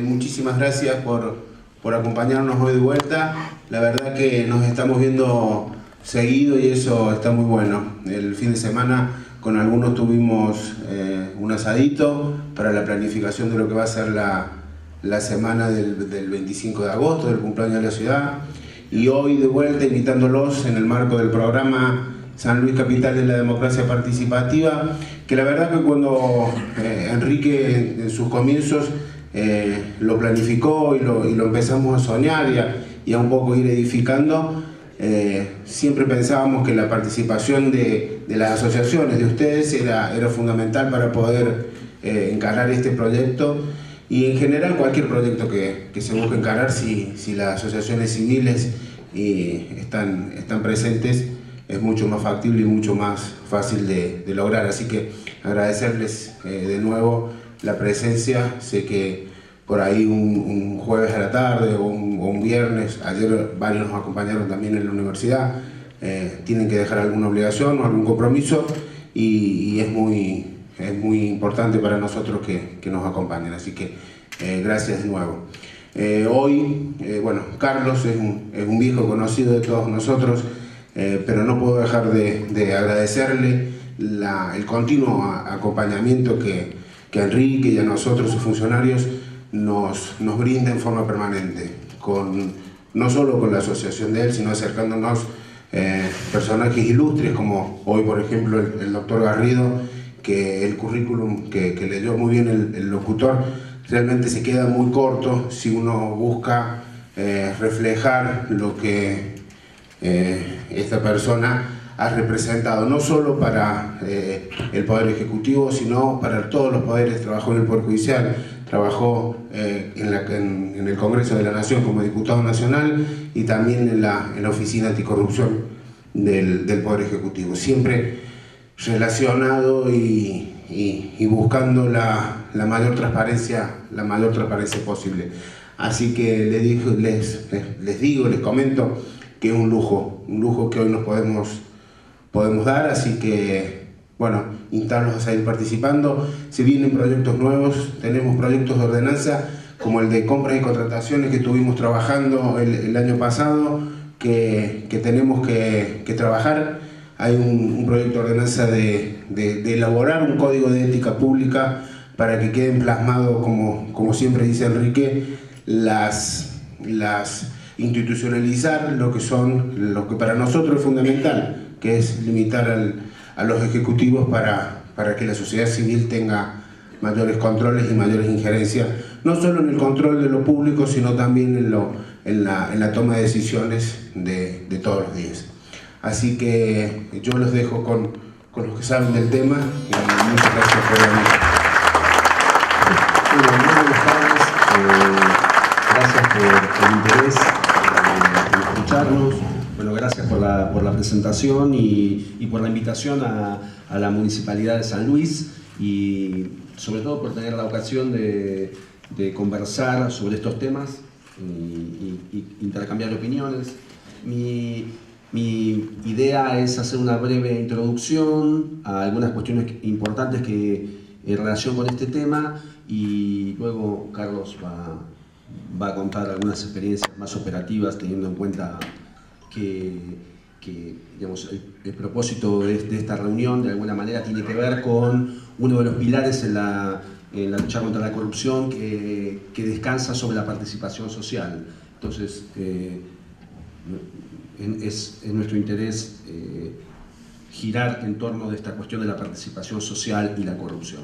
Muchísimas gracias por acompañarnos hoy de vuelta. La verdad que nos estamos viendo seguido y eso está muy bueno. El fin de semana con algunos tuvimos un asadito para la planificación de lo que va a ser la semana del 25 de agosto, del cumpleaños de la ciudad. Y hoy de vuelta invitándolos en el marco del programa San Luis Capital de la Democracia Participativa, que la verdad que cuando Enrique en sus comienzos lo planificó y lo empezamos a soñar y a un poco ir edificando, siempre pensábamos que la participación de las asociaciones de ustedes era fundamental para poder encarar este proyecto y en general cualquier proyecto que se busque encarar, si las asociaciones civiles están presentes, es mucho más factible y mucho más fácil de lograr. Así que agradecerles de nuevo la presencia. Sé que por ahí un jueves a la tarde o un viernes, ayer varios nos acompañaron también en la universidad, tienen que dejar alguna obligación o algún compromiso y es muy importante para nosotros que nos acompañen. Así que gracias de nuevo. Hoy, bueno, Carlos es un viejo conocido de todos nosotros, pero no puedo dejar de agradecerle el continuo acompañamiento que Enrique y a nosotros, sus funcionarios, nos brinda en forma permanente, no solo con la asociación de él, sino acercándonos personajes ilustres, como hoy, por ejemplo, el doctor Garrido, que el currículum que leyó muy bien el locutor realmente se queda muy corto si uno busca reflejar lo que esta persona ha representado, no solo para el Poder Ejecutivo, sino para todos los poderes. Trabajó en el Poder Judicial, trabajó en el Congreso de la Nación como diputado nacional y también en la Oficina Anticorrupción del Poder Ejecutivo, siempre relacionado y buscando la mayor transparencia posible. Así que les comento que es un lujo que hoy nos podemos dar, así que, bueno, instarlos a seguir participando. Se vienen proyectos nuevos, tenemos proyectos de ordenanza, como el de compras y contrataciones que estuvimos trabajando el año pasado, que tenemos que trabajar. Hay un proyecto de ordenanza de elaborar un código de ética pública para que queden plasmados, como siempre dice Enrique, institucionalizar lo que para nosotros es fundamental, que es limitar a los ejecutivos para que la sociedad civil tenga mayores controles y mayores injerencias, no solo en el control de lo público, sino también en la toma de decisiones de todos los días. Así que yo los dejo con los que saben del tema y muchas gracias por venir. Muy buenas tardes. Gracias por el interés en escucharnos. Bueno, gracias por la presentación y por la invitación a la Municipalidad de San Luis y sobre todo por tener la ocasión de conversar sobre estos temas y intercambiar opiniones. Mi idea es hacer una breve introducción a algunas cuestiones importantes en relación con este tema y luego Carlos va a contar algunas experiencias más operativas, teniendo en cuenta que digamos, el propósito de esta reunión de alguna manera tiene que ver con uno de los pilares en la lucha contra la corrupción que descansa sobre la participación social. Entonces, es nuestro interés girar en torno de esta cuestión de la participación social y la corrupción.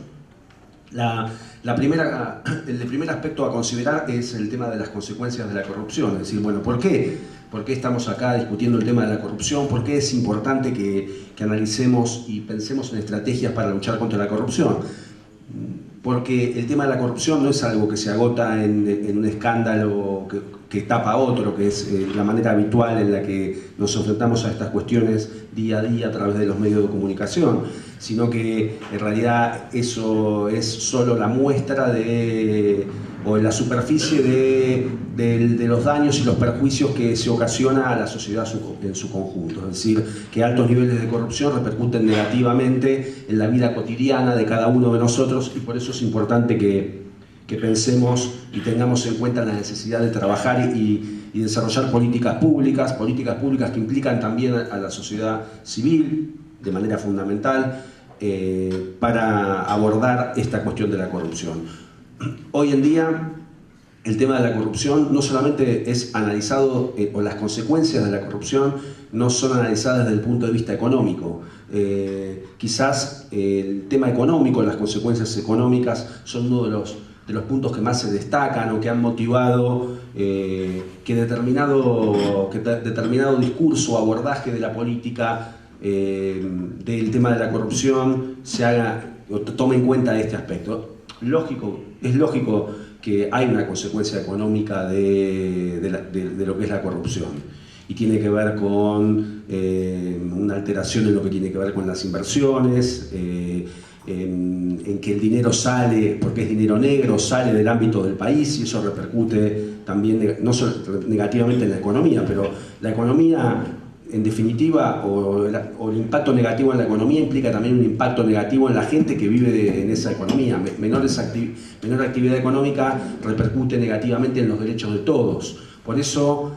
El primer aspecto a considerar es el tema de las consecuencias de la corrupción, es decir, bueno, ¿por qué estamos acá discutiendo el tema de la corrupción? ¿Por qué es importante que analicemos y pensemos en estrategias para luchar contra la corrupción? Porque el tema de la corrupción no es algo que se agota en un escándalo que tapa otro, que es la manera habitual en la que nos enfrentamos a estas cuestiones día a día a través de los medios de comunicación, sino que en realidad eso es solo la muestra o la superficie de los daños y los perjuicios que se ocasiona a la sociedad en su conjunto. Es decir, que altos niveles de corrupción repercuten negativamente en la vida cotidiana de cada uno de nosotros y por eso es importante que que pensemos y tengamos en cuenta la necesidad de trabajar y desarrollar políticas públicas que implican también a la sociedad civil de manera fundamental para abordar esta cuestión de la corrupción. Hoy en día el tema de la corrupción no solamente es analizado, o las consecuencias de la corrupción no son analizadas desde el punto de vista económico. Quizás el tema económico, las consecuencias económicas son uno de los puntos que más se destacan o que han motivado que determinado discurso o abordaje de la política del tema de la corrupción se haga o tome en cuenta este aspecto. Es lógico que hay una consecuencia económica de lo que es la corrupción y tiene que ver con una alteración en lo que tiene que ver con las inversiones, en que el dinero sale, porque es dinero negro, sale del ámbito del país y eso repercute también, no solo negativamente en la economía, pero la economía en definitiva, o el impacto negativo en la economía implica también un impacto negativo en la gente que vive en esa economía. Menor actividad económica repercute negativamente en los derechos de todos. Por eso,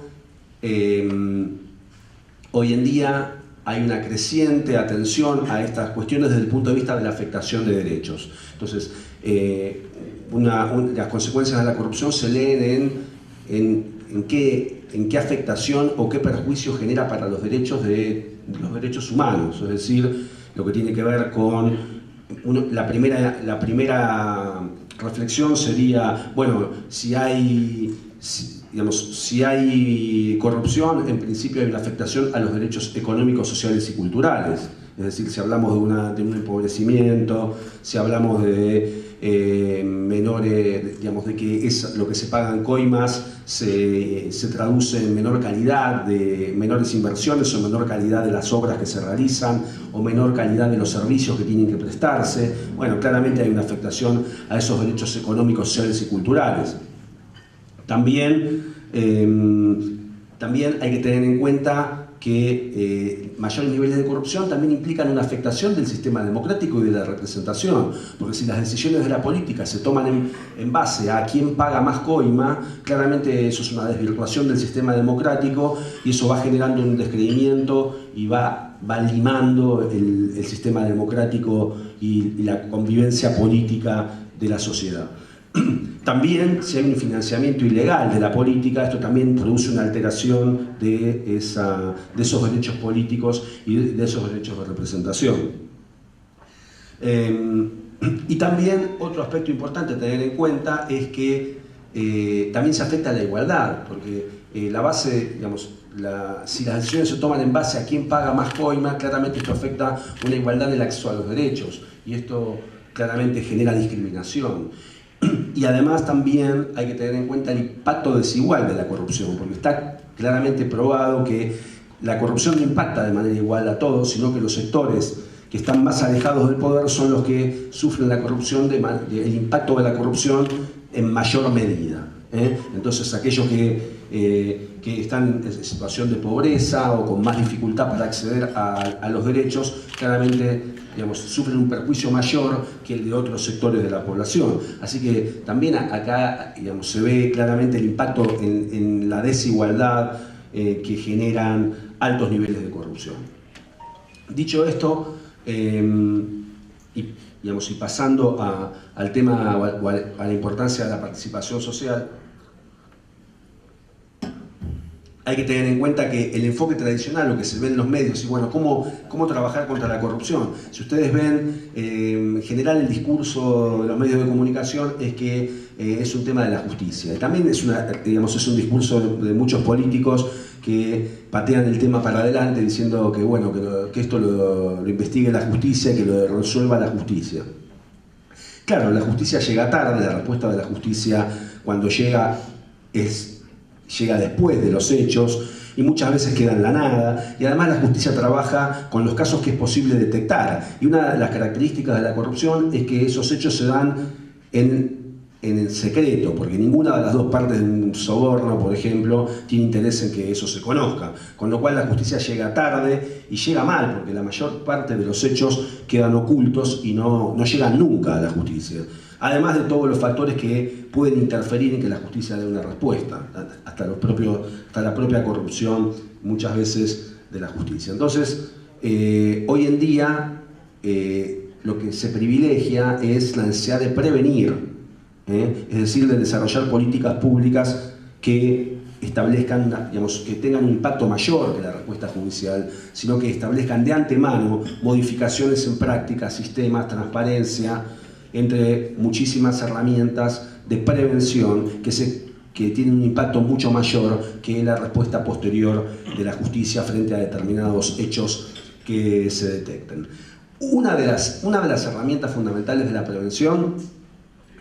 hoy en día hay una creciente atención a estas cuestiones desde el punto de vista de la afectación de derechos. Entonces, las consecuencias de la corrupción se leen en qué afectación o qué perjuicio genera para los derechos humanos, es decir, lo que tiene que ver con la primera reflexión sería, bueno, si hay corrupción, en principio hay una afectación a los derechos económicos, sociales y culturales. Es decir, si hablamos de un empobrecimiento, si hablamos de menores, de que lo que se pagan coimas se traduce en menor calidad, de menores inversiones o menor calidad de las obras que se realizan o menor calidad de los servicios que tienen que prestarse. Bueno, claramente hay una afectación a esos derechos económicos, sociales y culturales. También hay que tener en cuenta que mayores niveles de corrupción también implican una afectación del sistema democrático y de la representación, porque si las decisiones de la política se toman en base a quién paga más coima, claramente eso es una desvirtuación del sistema democrático y eso va generando un descreimiento y va limando el sistema democrático y la convivencia política de la sociedad. También, si hay un financiamiento ilegal de la política, esto también produce una alteración de esos derechos políticos y de esos derechos de representación. Y también otro aspecto importante a tener en cuenta es que también se afecta a la igualdad, porque la base, si las decisiones se toman en base a quién paga más coima, claramente esto afecta una igualdad en el acceso a los derechos y esto claramente genera discriminación. Y además también hay que tener en cuenta el impacto desigual de la corrupción, porque está claramente probado que la corrupción no impacta de manera igual a todos, sino que los sectores que están más alejados del poder son los que sufren la corrupción, el impacto de la corrupción en mayor medida. Entonces aquellos que están en situación de pobreza o con más dificultad para acceder a los derechos, claramente sufren un perjuicio mayor que el de otros sectores de la población. Así que también acá se ve claramente el impacto en la desigualdad que generan altos niveles de corrupción. Dicho esto, y pasando al tema o a la importancia de la participación social, hay que tener en cuenta que el enfoque tradicional, lo que se ve en los medios, y bueno, cómo trabajar contra la corrupción. Si ustedes ven, en general el discurso de los medios de comunicación es que es un tema de la justicia. Y también es un discurso de muchos políticos que patean el tema para adelante diciendo que, bueno, que esto lo investigue la justicia, que lo resuelva la justicia. Claro, la justicia llega tarde, la respuesta de la justicia cuando llega después de los hechos y muchas veces queda en la nada, y además la justicia trabaja con los casos que es posible detectar, y una de las características de la corrupción es que esos hechos se dan en en el secreto, porque ninguna de las dos partes de un soborno, por ejemplo, tiene interés en que eso se conozca, con lo cual la justicia llega tarde y llega mal, porque la mayor parte de los hechos quedan ocultos y no llegan nunca a la justicia. Además de todos los factores que pueden interferir en que la justicia dé una respuesta, hasta la propia corrupción muchas veces de la justicia. Entonces, hoy en día lo que se privilegia es la necesidad de prevenir, es decir, de desarrollar políticas públicas que establezcan, digamos, que tengan un impacto mayor que la respuesta judicial, sino que establezcan de antemano modificaciones en prácticas, sistemas, transparencia, entre muchísimas herramientas de prevención que tienen un impacto mucho mayor que la respuesta posterior de la justicia frente a determinados hechos que se detecten. Una de las herramientas fundamentales de la prevención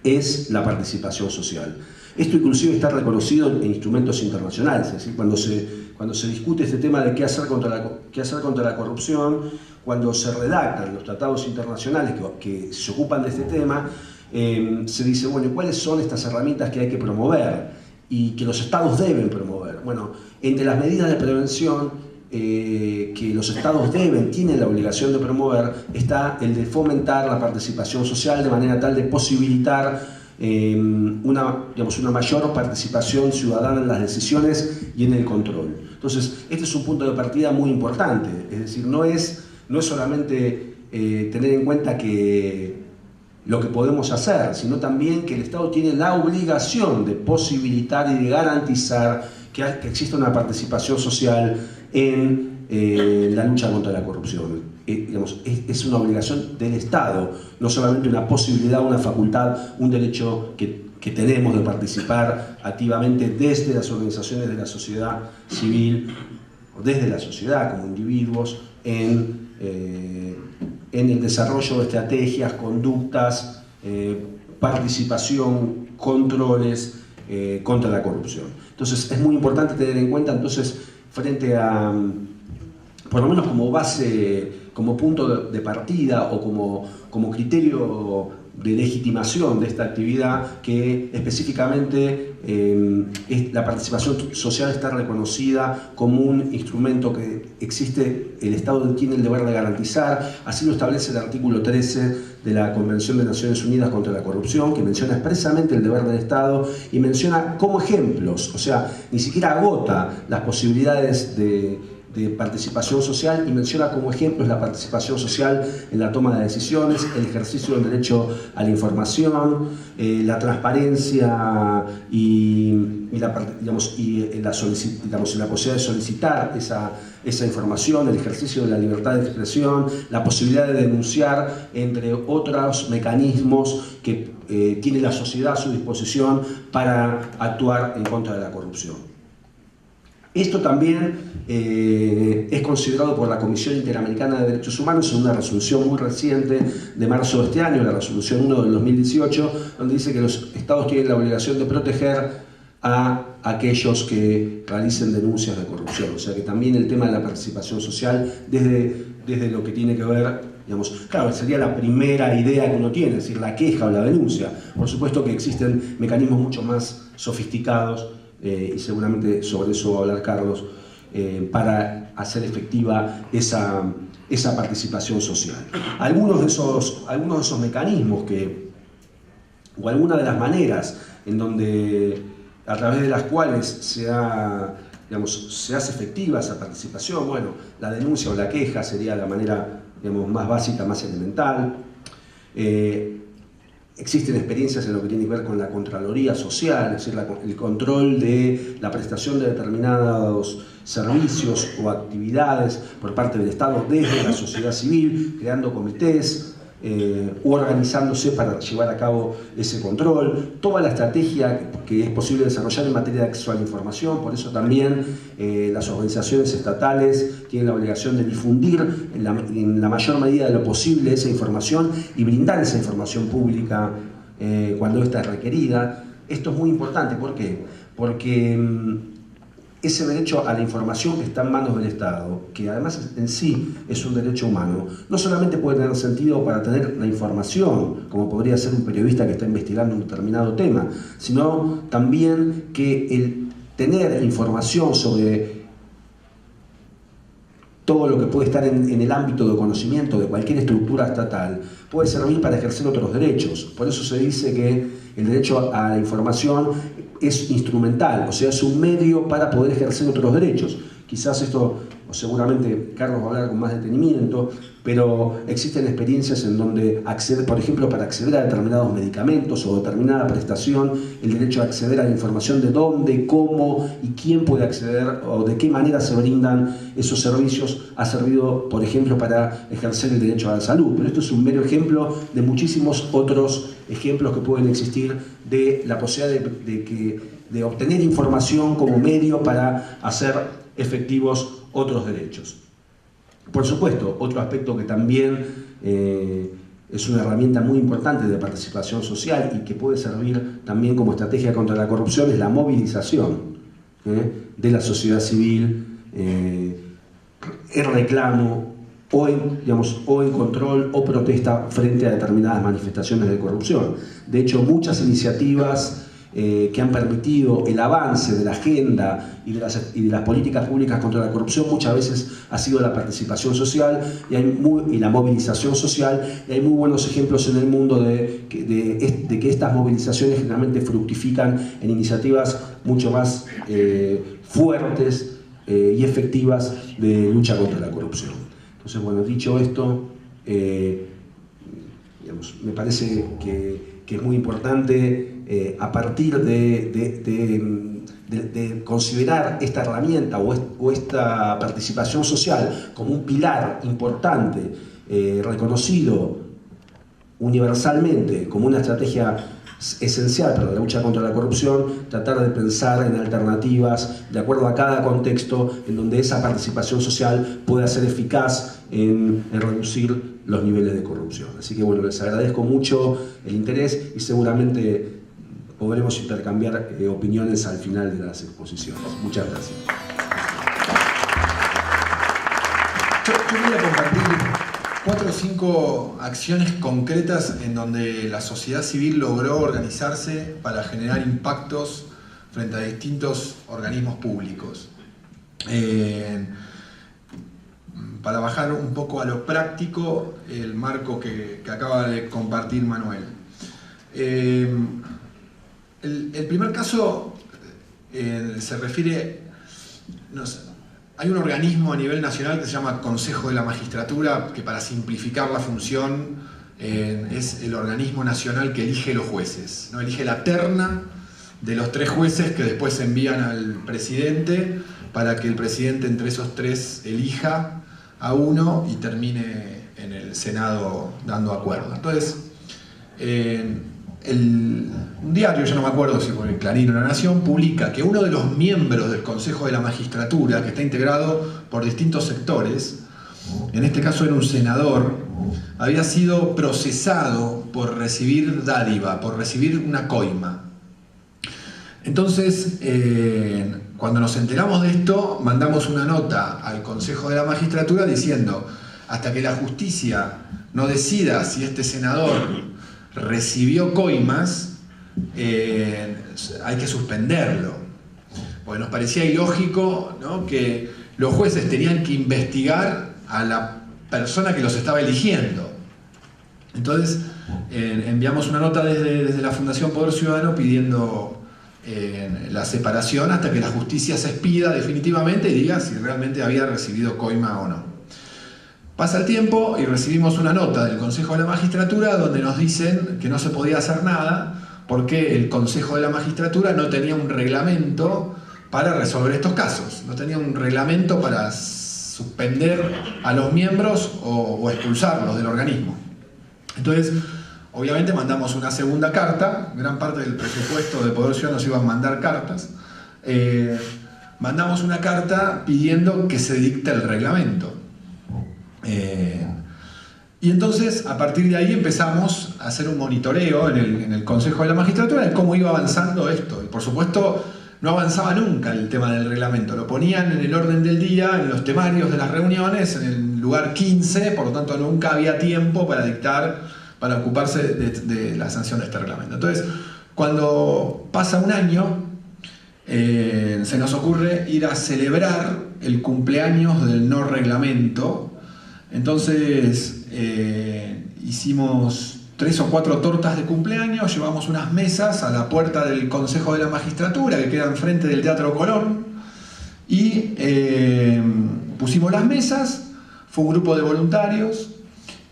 es la participación social. Esto inclusive está reconocido en instrumentos internacionales, es decir, cuando se discute este tema de qué hacer contra la corrupción, cuando se redactan los tratados internacionales que se ocupan de este tema, se dice, bueno, ¿cuáles son estas herramientas que hay que promover y que los estados deben promover? Bueno, entre las medidas de prevención que los estados tienen la obligación de promover, está el de fomentar la participación social de manera tal de posibilitar una mayor participación ciudadana en las decisiones y en el control. Entonces, este es un punto de partida muy importante, es decir, no es solamente tener en cuenta que lo que podemos hacer, sino también que el Estado tiene la obligación de posibilitar y de garantizar que exista una participación social en la lucha contra la corrupción. Es una obligación del Estado, no solamente una posibilidad, una facultad, un derecho que tenemos de participar activamente desde las organizaciones de la sociedad civil, o desde la sociedad como individuos, en el desarrollo de estrategias, conductas, participación, controles contra la corrupción. Entonces es muy importante tener en cuenta, entonces, frente a, por lo menos como base, como punto de partida o como criterio de legitimación de esta actividad, que específicamente la participación social está reconocida como un instrumento que existe, el Estado tiene el deber de garantizar, así lo establece el artículo 13 de la Convención de Naciones Unidas contra la Corrupción, que menciona expresamente el deber del Estado y menciona como ejemplos, o sea, ni siquiera agota las posibilidades de participación social y menciona como ejemplos la participación social en la toma de decisiones, el ejercicio del derecho a la información, la transparencia y la posibilidad de solicitar esa información, el ejercicio de la libertad de expresión, la posibilidad de denunciar, entre otros mecanismos que tiene la sociedad a su disposición para actuar en contra de la corrupción. Esto también es considerado por la Comisión Interamericana de Derechos Humanos en una resolución muy reciente de marzo de este año, la resolución 1 del 2018, donde dice que los estados tienen la obligación de proteger a aquellos que realicen denuncias de corrupción. O sea que también el tema de la participación social, desde lo que tiene que ver, digamos, claro, sería la primera idea que uno tiene, es decir, la queja o la denuncia. Por supuesto que existen mecanismos mucho más sofisticados, y seguramente sobre eso va a hablar Carlos, para hacer efectiva esa participación social. Algunos de esos mecanismos o algunas de las maneras en donde, a través de las cuales se hace efectiva esa participación, bueno, la denuncia o la queja sería la manera, digamos, más básica, más elemental. Existen experiencias en lo que tiene que ver con la Contraloría Social, es decir, el control de la prestación de determinados servicios o actividades por parte del Estado desde la sociedad civil, creando comités u organizándose para llevar a cabo ese control. Toda la estrategia que es posible desarrollar en materia de acceso a la información, por eso también las organizaciones estatales tienen la obligación de difundir en la mayor medida de lo posible esa información y brindar esa información pública cuando ésta es requerida. Esto es muy importante, ¿por qué? Porque ese derecho a la información que está en manos del Estado, que además en sí es un derecho humano, no solamente puede tener sentido para tener la información, como podría ser un periodista que está investigando un determinado tema, sino también que el tener información sobre todo lo que puede estar en el ámbito de conocimiento de cualquier estructura estatal puede servir para ejercer otros derechos. Por eso se dice que el derecho a la información es instrumental, o sea, es un medio para poder ejercer otros derechos. Quizás esto, o seguramente Carlos va a hablar con más detenimiento, pero existen experiencias en donde acceder, por ejemplo, para acceder a determinados medicamentos o determinada prestación, el derecho a acceder a la información de dónde, cómo y quién puede acceder o de qué manera se brindan esos servicios ha servido, por ejemplo, para ejercer el derecho a la salud. Pero esto es un mero ejemplo de muchísimos otros ejemplos que pueden existir de la posibilidad de obtener información como medio para hacer efectivos otros derechos. Por supuesto, otro aspecto que también es una herramienta muy importante de participación social y que puede servir también como estrategia contra la corrupción es la movilización de la sociedad civil, el reclamo o en control o protesta frente a determinadas manifestaciones de corrupción. De hecho, muchas iniciativas que han permitido el avance de la agenda y de las políticas públicas contra la corrupción muchas veces ha sido la participación social y la movilización social, y hay muy buenos ejemplos en el mundo de que estas movilizaciones generalmente fructifican en iniciativas mucho más fuertes y efectivas de lucha contra la corrupción. Entonces, bueno, dicho esto, me parece que es muy importante a partir de considerar esta herramienta o esta participación social como un pilar importante, reconocido universalmente como una estrategia esencial para la lucha contra la corrupción, tratar de pensar en alternativas de acuerdo a cada contexto en donde esa participación social pueda ser eficaz en reducir los niveles de corrupción. Así que bueno, les agradezco mucho el interés y seguramente podremos intercambiar opiniones al final de las exposiciones. Muchas gracias. Yo voy a compartir 4 o 5 acciones concretas en donde la sociedad civil logró organizarse para generar impactos frente a distintos organismos públicos. Para bajar un poco a lo práctico, el marco que acaba de compartir Manuel. El primer caso se refiere, hay un organismo a nivel nacional que se llama Consejo de la Magistratura, que para simplificar la función es el organismo nacional que elige los jueces, ¿no? Elige la terna de los 3 jueces que después se envían al presidente para que el presidente entre esos 3 elija a uno y termine en el Senado dando acuerdo. Entonces, un diario, yo no me acuerdo si fue el Clarín o La Nación, publica que uno de los miembros del Consejo de la Magistratura, que está integrado por distintos sectores, en este caso era un senador, había sido procesado por recibir dádiva, por recibir una coima. Entonces, cuando nos enteramos de esto, mandamos una nota al Consejo de la Magistratura diciendo: hasta que la justicia no decida si este senador recibió coimas, hay que suspenderlo. Porque nos parecía ilógico, ¿no?, que los jueces tenían que investigar a la persona que los estaba eligiendo. Entonces, enviamos una nota desde la Fundación Poder Ciudadano pidiendo la separación hasta que la justicia se expida definitivamente y diga si realmente había recibido coima o no. Pasa el tiempo y recibimos una nota del Consejo de la Magistratura donde nos dicen que no se podía hacer nada porque el Consejo de la Magistratura no tenía un reglamento para resolver estos casos, no tenía un reglamento para suspender a los miembros o expulsarlos del organismo. Entonces, obviamente mandamos una segunda carta, gran parte del presupuesto de Poder Ciudadano nos iban a mandar cartas, mandamos una carta pidiendo que se dicte el reglamento. Y entonces, a partir de ahí empezamos a hacer un monitoreo en el Consejo de la Magistratura de cómo iba avanzando esto. Y por supuesto, no avanzaba nunca el tema del reglamento. Lo ponían en el orden del día, en los temarios de las reuniones, en el lugar 15, por lo tanto nunca había tiempo para para ocuparse de la sanción de este reglamento. Entonces, cuando pasa un año, se nos ocurre ir a celebrar el cumpleaños del no reglamento. Entonces hicimos 3 o 4 tortas de cumpleaños, llevamos unas mesas a la puerta del Consejo de la Magistratura que queda enfrente del Teatro Colón y pusimos las mesas, fue un grupo de voluntarios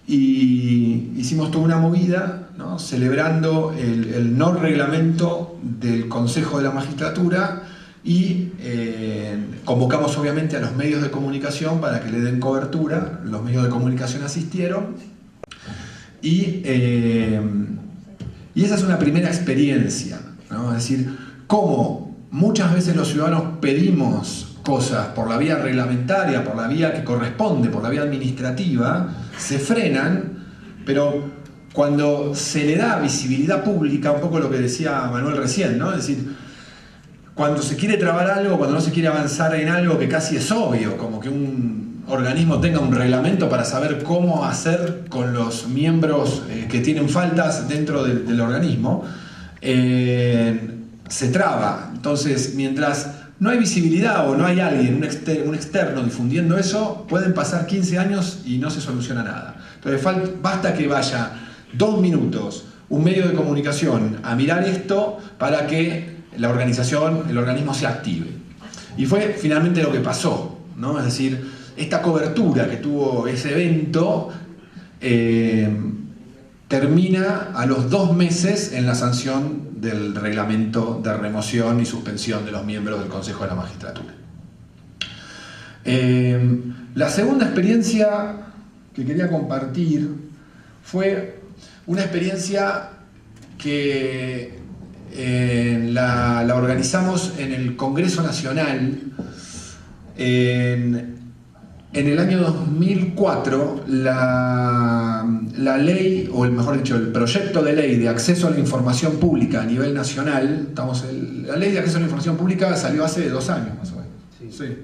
y hicimos toda una movida, ¿no?, celebrando el no reglamento del Consejo de la Magistratura y convocamos obviamente a los medios de comunicación para que le den cobertura. Los medios de comunicación asistieron y esa es una primera experiencia, ¿no? Es decir, cómo muchas veces los ciudadanos pedimos cosas por la vía reglamentaria, por la vía que corresponde, por la vía administrativa, se frenan, pero cuando se le da visibilidad pública, un poco lo que decía Manuel recién, ¿no? Es decir, cuando se quiere trabar algo, cuando no se quiere avanzar en algo que casi es obvio, como que un organismo tenga un reglamento para saber cómo hacer con los miembros que tienen faltas dentro del organismo, se traba. Entonces, mientras no hay visibilidad o no hay alguien, un externo difundiendo eso, pueden pasar 15 años y no se soluciona nada. Entonces basta que vaya 2 minutos un medio de comunicación a mirar esto para que la organización, el organismo se active. Y fue finalmente lo que pasó, ¿no? Es decir, esta cobertura que tuvo ese evento termina a los 2 meses en la sanción del reglamento de remoción y suspensión de los miembros del Consejo de la Magistratura. La segunda experiencia que quería compartir fue una experiencia que la organizamos en el Congreso Nacional. En el año 2004, la ley, o mejor dicho, el proyecto de ley de acceso a la información pública a nivel nacional, la ley de acceso a la información pública salió hace 2 años más o menos. Sí.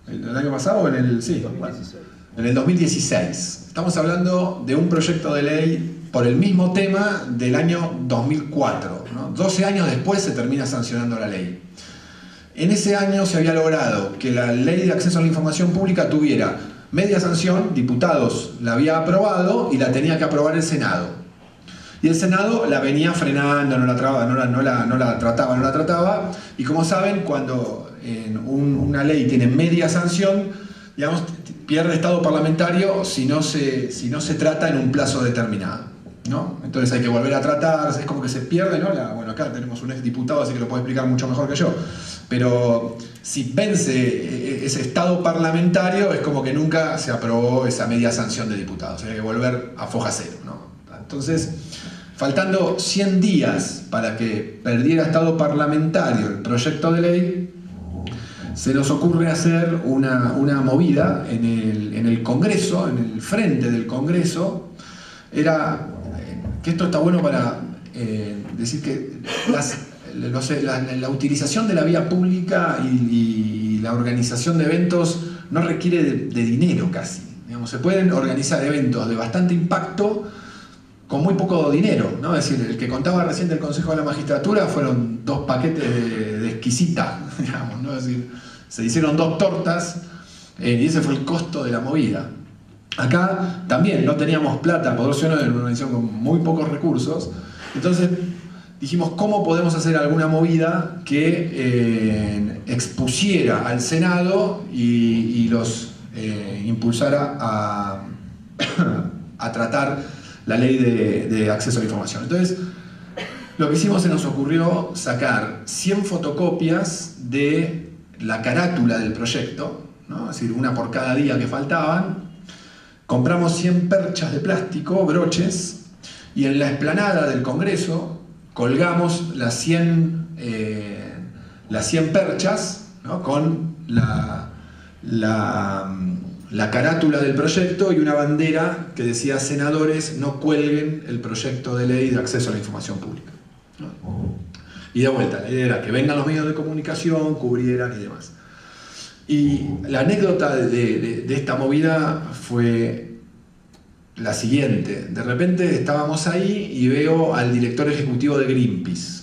¿El año pasado o en el...? Sí, 2016. En el 2016. Estamos hablando de un proyecto de ley por el mismo tema del año 2004, ¿no? 12 años después se termina sancionando la ley. En ese año se había logrado que la ley de acceso a la información pública tuviera media sanción, diputados la había aprobado y la tenía que aprobar el Senado. Y el Senado la venía frenando, no la trataba, y como saben, cuando una ley tiene media sanción, digamos, pierde estado parlamentario si no se trata en un plazo determinado, ¿no? Entonces hay que volver a tratar, es como que se pierde, ¿no? Bueno, acá tenemos un exdiputado, así que lo puede explicar mucho mejor que yo. Pero si vence ese estado parlamentario, es como que nunca se aprobó esa media sanción de diputados. Hay que volver a foja cero, ¿no? Entonces, faltando 100 días para que perdiera estado parlamentario el proyecto de ley, se nos ocurre hacer una movida en el Congreso, en el frente del Congreso. Era que esto está bueno para decir que la utilización de la vía pública y la organización de eventos no requiere de dinero casi. Digamos, se pueden organizar eventos de bastante impacto con muy poco dinero, ¿no? Es decir, el que contaba recién del Consejo de la Magistratura fueron 2 paquetes de exquisita, digamos, ¿no? Es decir, se hicieron 2 tortas y ese fue el costo de la movida. Acá también no teníamos plata, por ser una organización con muy pocos recursos, entonces dijimos, ¿cómo podemos hacer alguna movida que expusiera al Senado y los impulsara a tratar la ley de acceso a la información? Entonces, lo que hicimos, se nos ocurrió sacar 100 fotocopias de la carátula del proyecto, ¿no? Es decir, una por cada día que faltaban. Compramos 100 perchas de plástico, broches, y en la explanada del Congreso colgamos las 100 perchas, ¿no? Con la carátula del proyecto y una bandera que decía: senadores, no cuelguen el proyecto de ley de acceso a la información pública, ¿no? Y de vuelta, la idea era que vengan los medios de comunicación, cubrieran y demás. Y la anécdota de esta movida fue la siguiente. De repente estábamos ahí y veo al director ejecutivo de Greenpeace.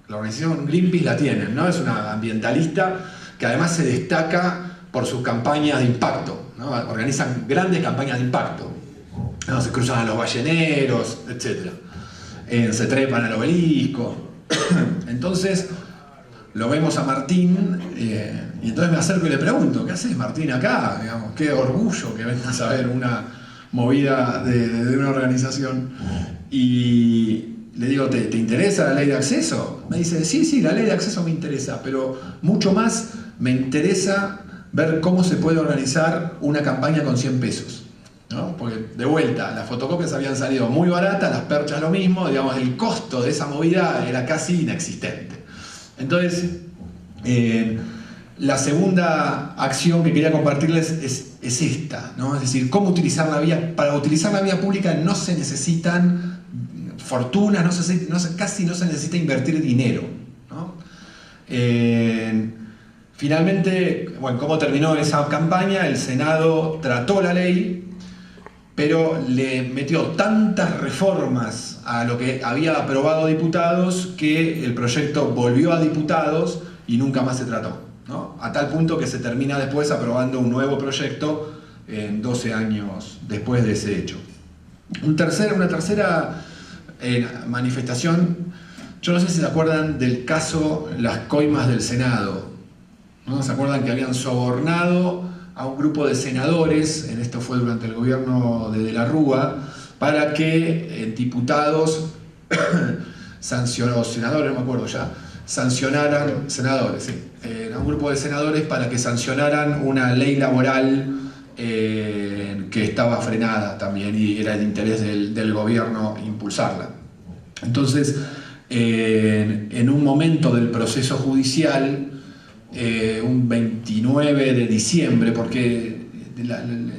La organización Greenpeace la tienen, ¿no? Es una ambientalista que además se destaca por sus campañas de impacto, ¿no? Organizan grandes campañas de impacto, ¿no? Se cruzan a los balleneros, etc. Se trepan al obelisco. Entonces lo vemos a Martín y entonces me acerco y le pregunto: ¿qué haces, Martín, acá? Digamos, qué orgullo que vengas a ver una movida de una organización. Y le digo: ¿te interesa la ley de acceso? Me dice: sí, la ley de acceso me interesa, pero mucho más me interesa ver cómo se puede organizar una campaña con 100 pesos. ¿No? Porque, de vuelta, las fotocopias habían salido muy baratas, las perchas lo mismo, digamos, el costo de esa movida era casi inexistente. Entonces, la segunda acción que quería compartirles es esta, ¿no? Es decir, cómo utilizar la vía. Para utilizar la vía pública no se necesitan fortunas, casi no se necesita invertir dinero, ¿no? Finalmente, bueno, ¿cómo terminó esa campaña? El Senado trató la ley, pero le metió tantas reformas a lo que había aprobado diputados que el proyecto volvió a diputados y nunca más se trató, ¿no? A tal punto que se termina después aprobando un nuevo proyecto 12 años después de ese hecho. Una tercera manifestación, yo no sé si se acuerdan del caso Las Coimas del Senado, ¿no? ¿Se acuerdan que habían sobornado a un grupo de senadores, en esto fue durante el gobierno de la Rúa, para que diputados senadores, no me acuerdo ya, sancionaran, senadores, sí, a un grupo de senadores para que sancionaran una ley laboral que estaba frenada también y era el interés del gobierno impulsarla. Entonces, en un momento del proceso judicial, un 29 de diciembre, porque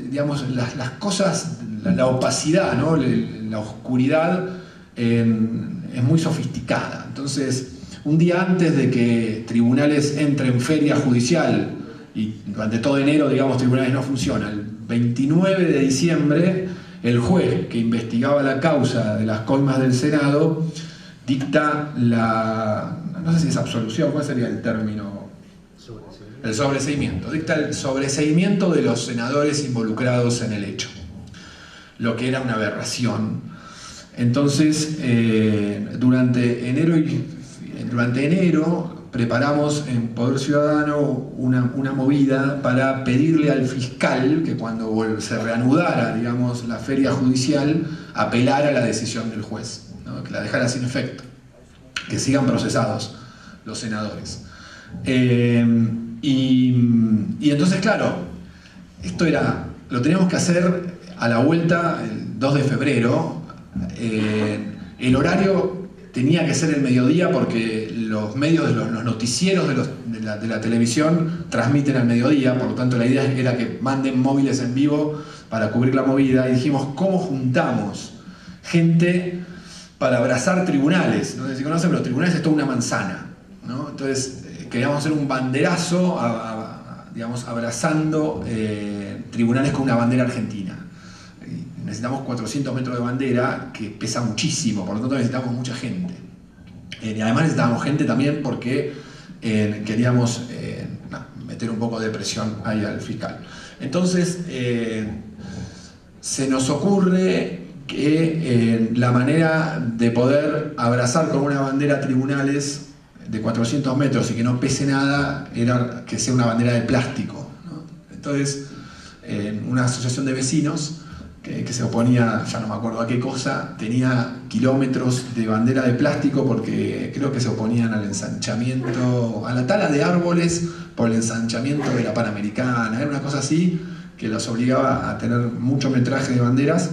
digamos, las cosas, la opacidad, ¿no? La oscuridad es muy sofisticada. Entonces, un día antes de que tribunales entren en feria judicial, y durante todo enero, digamos, tribunales no funcionan, el 29 de diciembre, el juez que investigaba la causa de Las Coimas del Senado dicta no sé si es absolución, ¿cuál sería el término? El sobreseimiento. Dicta el sobreseimiento de los senadores involucrados en el hecho, lo que era una aberración. Entonces, durante enero preparamos en Poder Ciudadano una movida para pedirle al fiscal que cuando se reanudara, digamos, la feria judicial, apelara a la decisión del juez, ¿no? Que la dejara sin efecto, que sigan procesados los senadores. Y entonces, claro, esto lo teníamos que hacer a la vuelta el 2 de febrero. El horario tenía que ser el mediodía porque los medios, los noticieros de la televisión transmiten al mediodía, por lo tanto la idea era que manden móviles en vivo para cubrir la movida, y dijimos: ¿cómo juntamos gente para abrazar tribunales? No sé si conocen, pero los tribunales es toda una manzana, ¿no? Entonces queríamos hacer un banderazo, digamos, abrazando tribunales con una bandera argentina. Necesitamos 400 metros de bandera, que pesa muchísimo, por lo tanto necesitamos mucha gente. Y además necesitábamos gente también porque queríamos meter un poco de presión ahí al fiscal. Entonces se nos ocurre que la manera de poder abrazar con una bandera tribunales de 400 metros y que no pese nada era que sea una bandera de plástico, ¿no? Entonces, una asociación de vecinos que se oponía, ya no me acuerdo a qué cosa, tenía kilómetros de bandera de plástico porque creo que se oponían al ensanchamiento, a la tala de árboles por el ensanchamiento de la Panamericana, era una cosa así que los obligaba a tener mucho metraje de banderas.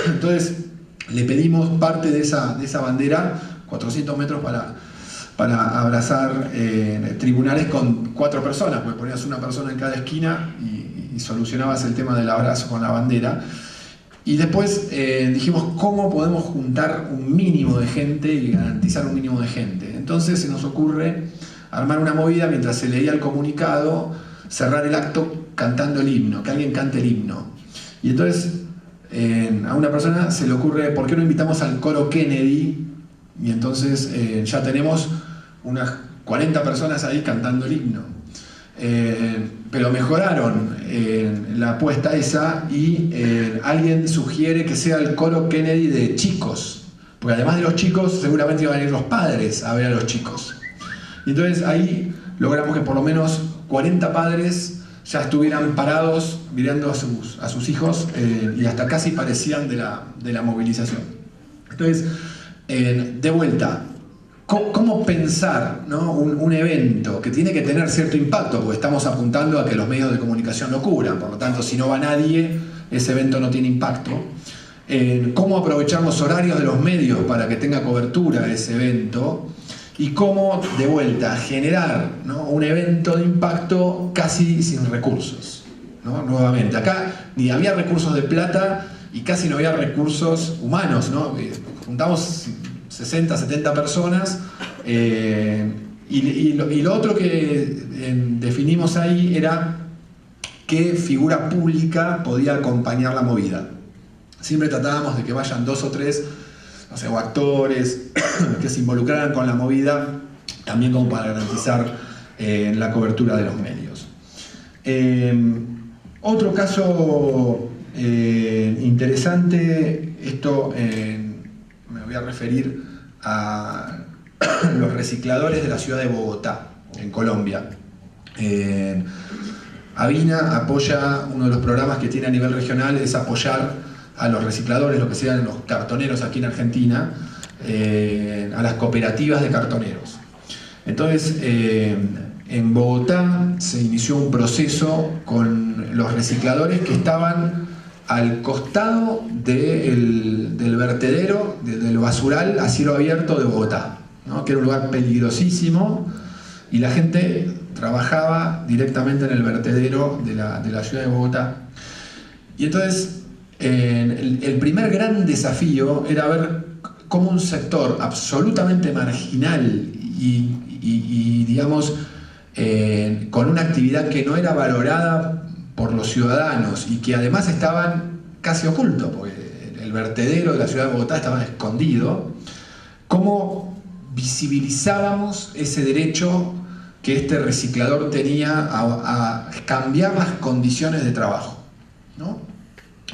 Entonces le pedimos parte de esa bandera, 400 metros para abrazar tribunales con 4 personas, porque ponías una persona en cada esquina y solucionabas el tema del abrazo con la bandera. Y después dijimos cómo podemos juntar un mínimo de gente y garantizar un mínimo de gente. Entonces se nos ocurre armar una movida mientras se leía el comunicado, cerrar el acto cantando el himno, que alguien cante el himno. Y entonces a una persona se le ocurre, ¿por qué no invitamos al coro Kennedy? Y entonces ya tenemos unas 40 personas ahí cantando el himno. Pero mejoraron la apuesta esa y alguien sugiere que sea el coro Kennedy de chicos, porque además de los chicos seguramente iban a ir los padres a ver a los chicos. Y entonces ahí logramos que por lo menos 40 padres ya estuvieran parados mirando a sus hijos y hasta casi parecían de la movilización. Entonces, de vuelta, ¿cómo pensar, ¿no? un evento que tiene que tener cierto impacto? Porque estamos apuntando a que los medios de comunicación lo cubran, por lo tanto, si no va nadie, ese evento no tiene impacto. ¿Cómo aprovechar los horarios de los medios para que tenga cobertura ese evento? Y cómo, de vuelta, generar, ¿no? un evento de impacto casi sin recursos, ¿no? Nuevamente, acá ni había recursos de plata y casi no había recursos humanos, ¿no? Juntamos 60, 70 personas y lo otro que definimos ahí era qué figura pública podía acompañar la movida. Siempre tratábamos de que vayan 2 o 3, no sé, o actores que se involucraran con la movida, también como para garantizar la cobertura de los medios. Otro caso interesante, esto me voy a referir a los recicladores de la ciudad de Bogotá, en Colombia. Avina apoya, uno de los programas que tiene a nivel regional es apoyar a los recicladores, lo que sean los cartoneros aquí en Argentina, a las cooperativas de cartoneros. Entonces, en Bogotá se inició un proceso con los recicladores que estaban al costado del vertedero, del basural a cielo abierto de Bogotá, ¿no? Que era un lugar peligrosísimo y la gente trabajaba directamente en el vertedero de la ciudad de Bogotá. Y entonces el primer gran desafío era ver cómo un sector absolutamente marginal y digamos, con una actividad que no era valorada por los ciudadanos y que además estaban casi ocultos, porque el vertedero de la ciudad de Bogotá estaba escondido, cómo visibilizábamos ese derecho que este reciclador tenía a cambiar las condiciones de trabajo, ¿no?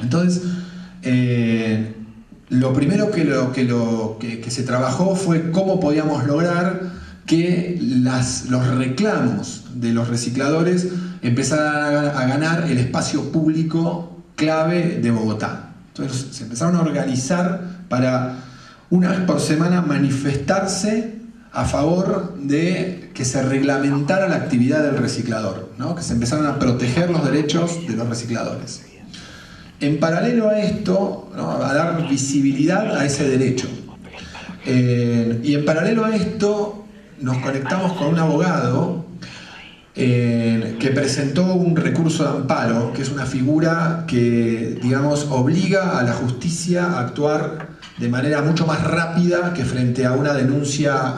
Entonces, lo primero que se trabajó fue cómo podíamos lograr que los reclamos de los recicladores empezaran a ganar el espacio público clave de Bogotá. Entonces se empezaron a organizar para una vez por semana manifestarse a favor de que se reglamentara la actividad del reciclador, ¿no? Que se empezaron a proteger los derechos de los recicladores. En paralelo a esto, ¿no? A dar visibilidad a ese derecho. Y en paralelo a esto nos conectamos con un abogado que presentó un recurso de amparo, que es una figura que, digamos, obliga a la justicia a actuar de manera mucho más rápida que frente a una denuncia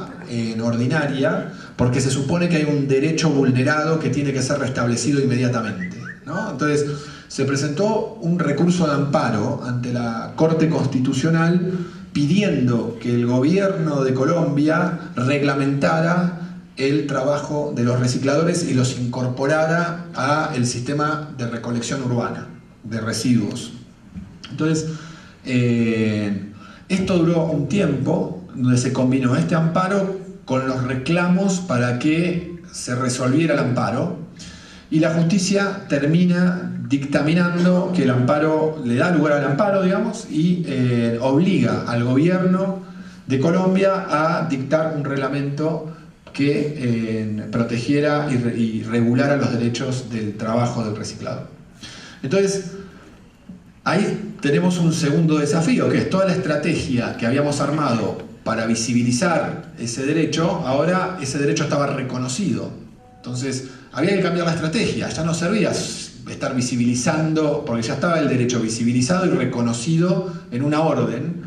ordinaria, porque se supone que hay un derecho vulnerado que tiene que ser restablecido inmediatamente, ¿no? Entonces, se presentó un recurso de amparo ante la Corte Constitucional pidiendo que el gobierno de Colombia reglamentara el trabajo de los recicladores y los incorporara al sistema de recolección urbana de residuos. Entonces, esto duró un tiempo donde se combinó este amparo con los reclamos para que se resolviera el amparo, y la justicia termina dictaminando que el amparo le da lugar al amparo, digamos, y obliga al gobierno de Colombia a dictar un reglamento que protegiera y regulara los derechos del trabajo del reciclador. Entonces, ahí tenemos un segundo desafío, que es toda la estrategia que habíamos armado para visibilizar ese derecho. Ahora ese derecho estaba reconocido. Entonces, había que cambiar la estrategia. Ya no servía estar visibilizando, porque ya estaba el derecho visibilizado y reconocido en una orden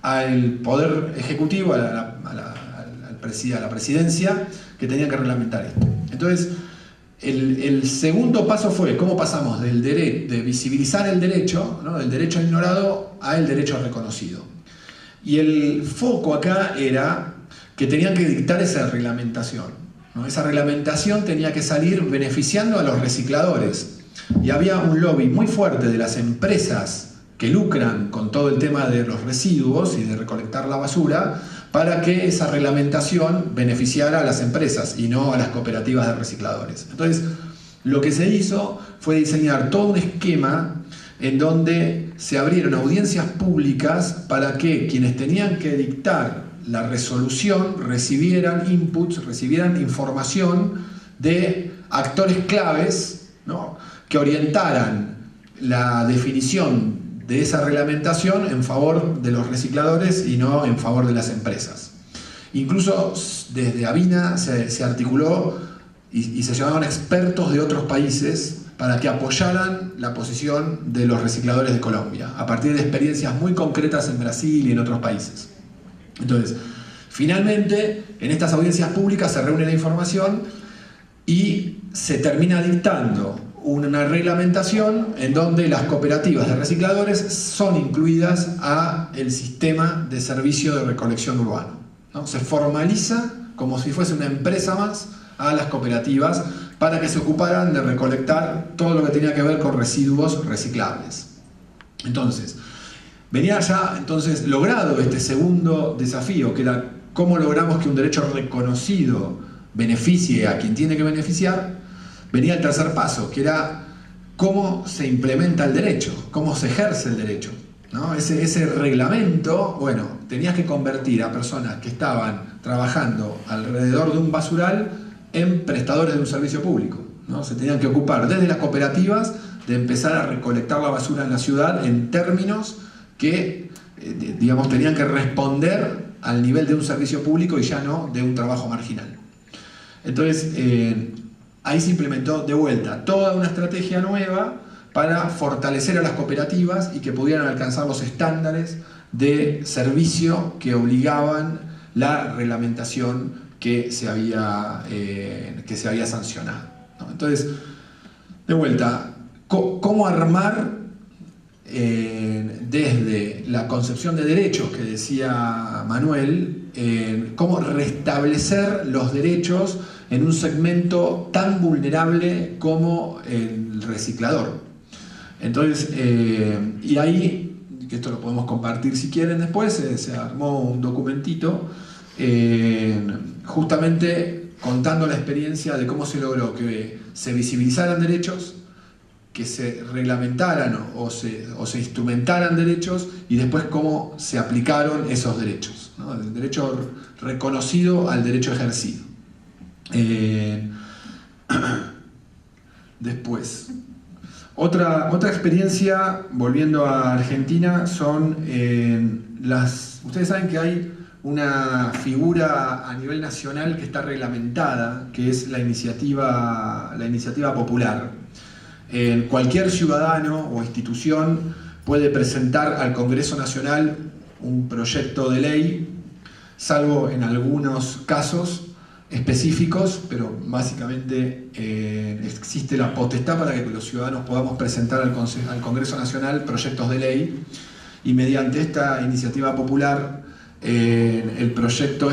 al Poder Ejecutivo, a la Presidencia, que tenía que reglamentar esto. Entonces, el segundo paso fue cómo pasamos de visibilizar el derecho, ¿no?, del derecho ignorado al derecho reconocido. Y el foco acá era que tenían que dictar esa reglamentación, ¿no? Esa reglamentación tenía que salir beneficiando a los recicladores. Y había un lobby muy fuerte de las empresas que lucran con todo el tema de los residuos y de recolectar la basura, para que esa reglamentación beneficiara a las empresas y no a las cooperativas de recicladores. Entonces, lo que se hizo fue diseñar todo un esquema en donde se abrieron audiencias públicas para que quienes tenían que dictar la resolución recibieran inputs, recibieran información de actores claves, ¿no?, que orientaran la definición de esa reglamentación en favor de los recicladores y no en favor de las empresas. Incluso desde ABINA se articuló y se llamaban expertos de otros países para que apoyaran la posición de los recicladores de Colombia, a partir de experiencias muy concretas en Brasil y en otros países. Entonces, finalmente, en estas audiencias públicas se reúne la información y se termina dictando una reglamentación en donde las cooperativas de recicladores son incluidas a el sistema de servicio de recolección urbano, ¿no? Se formaliza como si fuese una empresa más a las cooperativas para que se ocuparan de recolectar todo lo que tenía que ver con residuos reciclables. Entonces, venía ya logrado este segundo desafío, que era cómo logramos que un derecho reconocido beneficie a quien tiene que beneficiar. Venía el tercer paso, que era cómo se implementa el derecho, cómo se ejerce el derecho, ¿no? Ese reglamento, bueno, tenías que convertir a personas que estaban trabajando alrededor de un basural en prestadores de un servicio público, ¿no? Se tenían que ocupar desde las cooperativas de empezar a recolectar la basura en la ciudad en términos que, digamos, tenían que responder al nivel de un servicio público y ya no de un trabajo marginal. Entonces, ahí se implementó de vuelta toda una estrategia nueva para fortalecer a las cooperativas y que pudieran alcanzar los estándares de servicio que obligaban la reglamentación que se había sancionado, ¿no? Entonces, de vuelta, ¿cómo armar desde la concepción de derechos que decía Manuel, cómo restablecer los derechos en un segmento tan vulnerable como el reciclador? Entonces, y ahí, que esto lo podemos compartir si quieren después, se armó un documentito justamente contando la experiencia de cómo se logró que se visibilizaran derechos, que se reglamentaran o se instrumentaran derechos, y después cómo se aplicaron esos derechos, ¿no? Del derecho reconocido al derecho ejercido. Después, otra experiencia, volviendo a Argentina, son ustedes saben que hay una figura a nivel nacional que está reglamentada, que es la iniciativa popular. Cualquier ciudadano o institución puede presentar al Congreso Nacional un proyecto de ley, salvo en algunos casos específicos, pero básicamente existe la potestad para que los ciudadanos podamos presentar al Congreso Nacional proyectos de ley, y mediante esta iniciativa popular, el proyecto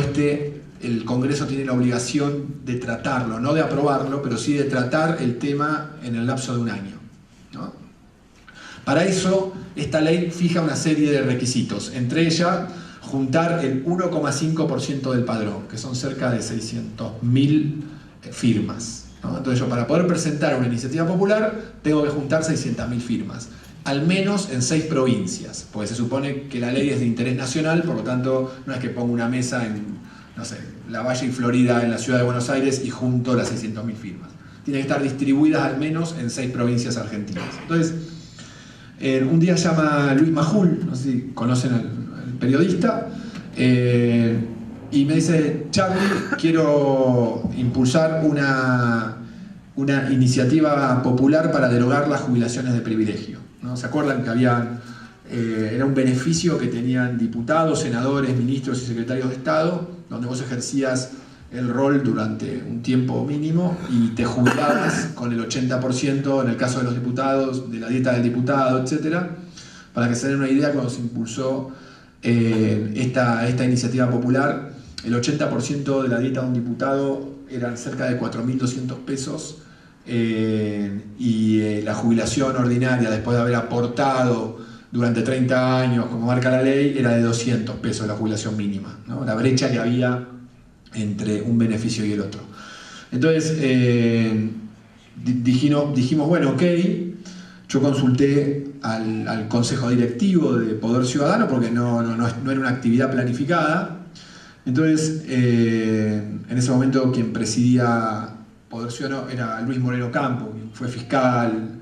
el Congreso tiene la obligación de tratarlo, no de aprobarlo, pero sí de tratar el tema en el lapso de un año, ¿no? Para eso, esta ley fija una serie de requisitos, entre ellas juntar el 1,5% del padrón, que son cerca de 600.000 firmas, ¿no? Entonces yo, para poder presentar una iniciativa popular, tengo que juntar 600.000 firmas, al menos en 6 provincias, porque se supone que la ley es de interés nacional, por lo tanto no es que ponga una mesa en, no sé, La Valle y Florida, en la ciudad de Buenos Aires, y junto las 600.000 firmas. Tienen que estar distribuidas al menos en 6 provincias argentinas. Entonces, un día llama Luis Majul, no sé si conocen al periodista, y me dice: Charlie, quiero impulsar una una iniciativa popular para derogar las jubilaciones de privilegio, ¿no? ¿Se acuerdan que era un beneficio que tenían diputados, senadores, ministros y secretarios de Estado, donde vos ejercías el rol durante un tiempo mínimo y te jubilabas con el 80% en el caso de los diputados, de la dieta del diputado, etc.? Para que se den una idea, cuando se impulsó esta iniciativa popular, el 80% de la dieta de un diputado eran cerca de 4.200 pesos y la jubilación ordinaria, después de haber aportado durante 30 años, como marca la ley, era de 200 pesos la jubilación mínima, ¿no? La brecha que había entre un beneficio y el otro. Entonces, dijimos, bueno, ok, yo consulté al Consejo Directivo de Poder Ciudadano porque no era una actividad planificada. Entonces, en ese momento quien presidía Poder Ciudadano era Luis Moreno Campo, fue fiscal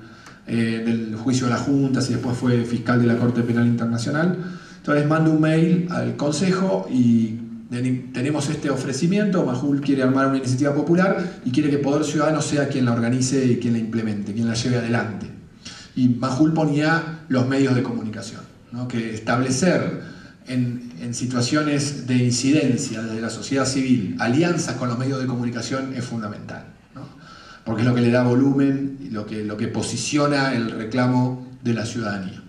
del juicio de las juntas y después fue fiscal de la Corte Penal Internacional. Entonces mando un mail al Consejo y tenemos este ofrecimiento, Majul quiere armar una iniciativa popular y quiere que Poder Ciudadano sea quien la organice y quien la implemente, quien la lleve adelante. Y Majul ponía los medios de comunicación, ¿no? Que establecer en situaciones de incidencia desde la sociedad civil alianzas con los medios de comunicación es fundamental, ¿no? Porque es lo que le da volumen y lo que posiciona el reclamo de la ciudadanía.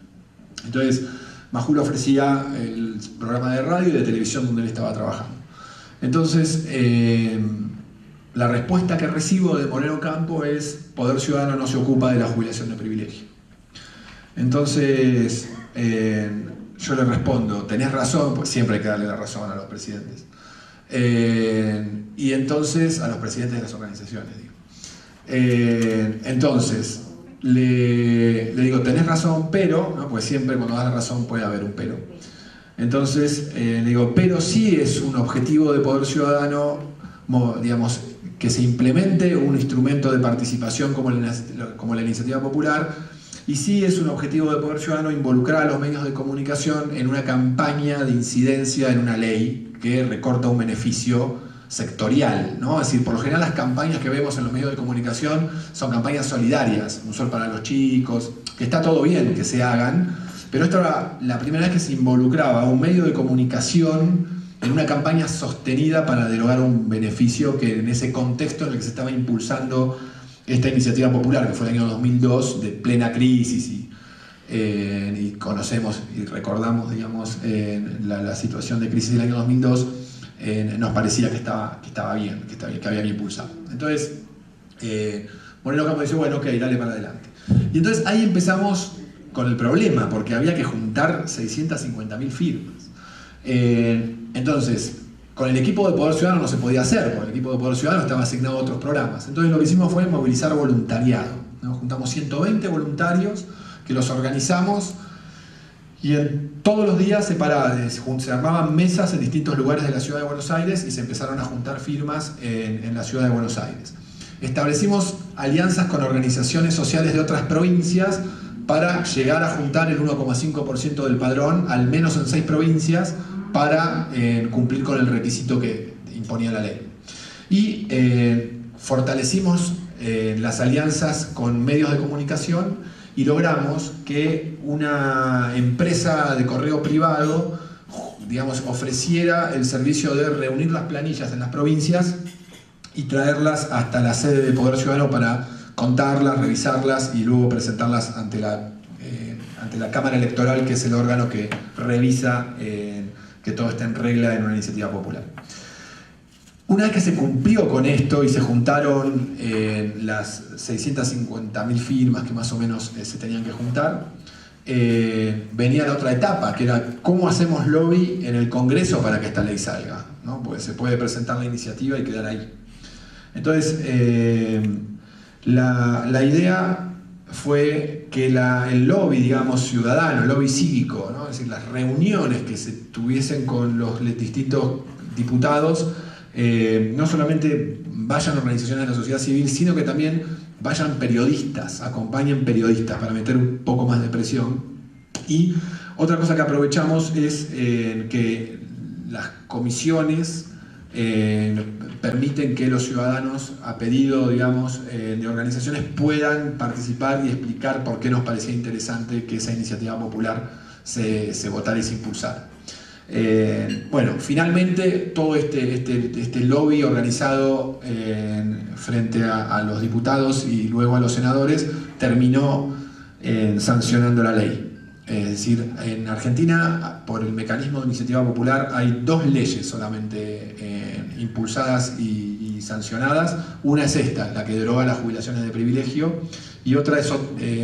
Entonces, Majul ofrecía el programa de radio y de televisión donde él estaba trabajando. Entonces, la respuesta que recibo de Moreno Campo es: Poder Ciudadano no se ocupa de la jubilación de privilegio. Entonces, yo le respondo: tenés razón, pues siempre hay que darle la razón a los presidentes. Y entonces, a los presidentes de las organizaciones, digo. Entonces, le digo, tenés razón, pero, ¿no? Pues siempre cuando das la razón puede haber un pero. Entonces, le digo, pero sí es un objetivo de Poder Ciudadano, digamos, que se implemente un instrumento de participación como la iniciativa popular, y sí es un objetivo de Poder Ciudadano involucrar a los medios de comunicación en una campaña de incidencia en una ley que recorta un beneficio sectorial, ¿no? Es decir, por lo general las campañas que vemos en los medios de comunicación son campañas solidarias, un sol para los chicos, que está todo bien que se hagan, pero esto era la primera vez que se involucraba a un medio de comunicación en una campaña sostenida para derogar un beneficio que en ese contexto en el que se estaba impulsando esta iniciativa popular, que fue el año 2002, de plena crisis, y conocemos y recordamos, digamos, la situación de crisis del año 2002, nos parecía que estaba bien, que había que impulsar. Entonces, Moreno Campo dice, bueno, ok, dale para adelante. Y entonces ahí empezamos con el problema, porque había que juntar 650.000 firmas. Entonces, con el equipo de Poder Ciudadano no se podía hacer, porque el equipo de Poder Ciudadano estaba asignado a otros programas. Entonces lo que hicimos fue movilizar voluntariado, ¿no? Juntamos 120 voluntarios que los organizamos y todos los días se armaban mesas en distintos lugares de la ciudad de Buenos Aires y se empezaron a juntar firmas en la ciudad de Buenos Aires. Establecimos alianzas con organizaciones sociales de otras provincias para llegar a juntar el 1,5% del padrón, al menos en 6 provincias, para cumplir con el requisito que imponía la ley. Y fortalecimos las alianzas con medios de comunicación y logramos que una empresa de correo privado, digamos, ofreciera el servicio de reunir las planillas en las provincias y traerlas hasta la sede de Poder Ciudadano para contarlas, revisarlas y luego presentarlas ante la Cámara Electoral, que es el órgano que revisa que todo esté en regla en una iniciativa popular. Una vez que se cumplió con esto y se juntaron las 650.000 firmas que más o menos se tenían que juntar, venía la otra etapa, que era cómo hacemos lobby en el Congreso para que esta ley salga, ¿no? Porque se puede presentar la iniciativa y quedar ahí. Entonces, la idea fue que el lobby, digamos, ciudadano, el lobby cívico, ¿no? Es decir, las reuniones que se tuviesen con los distintos diputados, no solamente vayan organizaciones de la sociedad civil, sino que también vayan periodistas, acompañen periodistas para meter un poco más de presión. Y otra cosa que aprovechamos es que las comisiones permiten que los ciudadanos, a pedido, digamos, de organizaciones, puedan participar y explicar por qué nos parecía interesante que esa iniciativa popular se votara y se impulsara. Bueno, finalmente todo este lobby organizado frente a los diputados y luego a los senadores terminó sancionando la ley. Es decir, en Argentina, por el mecanismo de iniciativa popular, hay 2 leyes solamente impulsadas y sancionadas. Una es esta, la que deroga las jubilaciones de privilegio, y otra es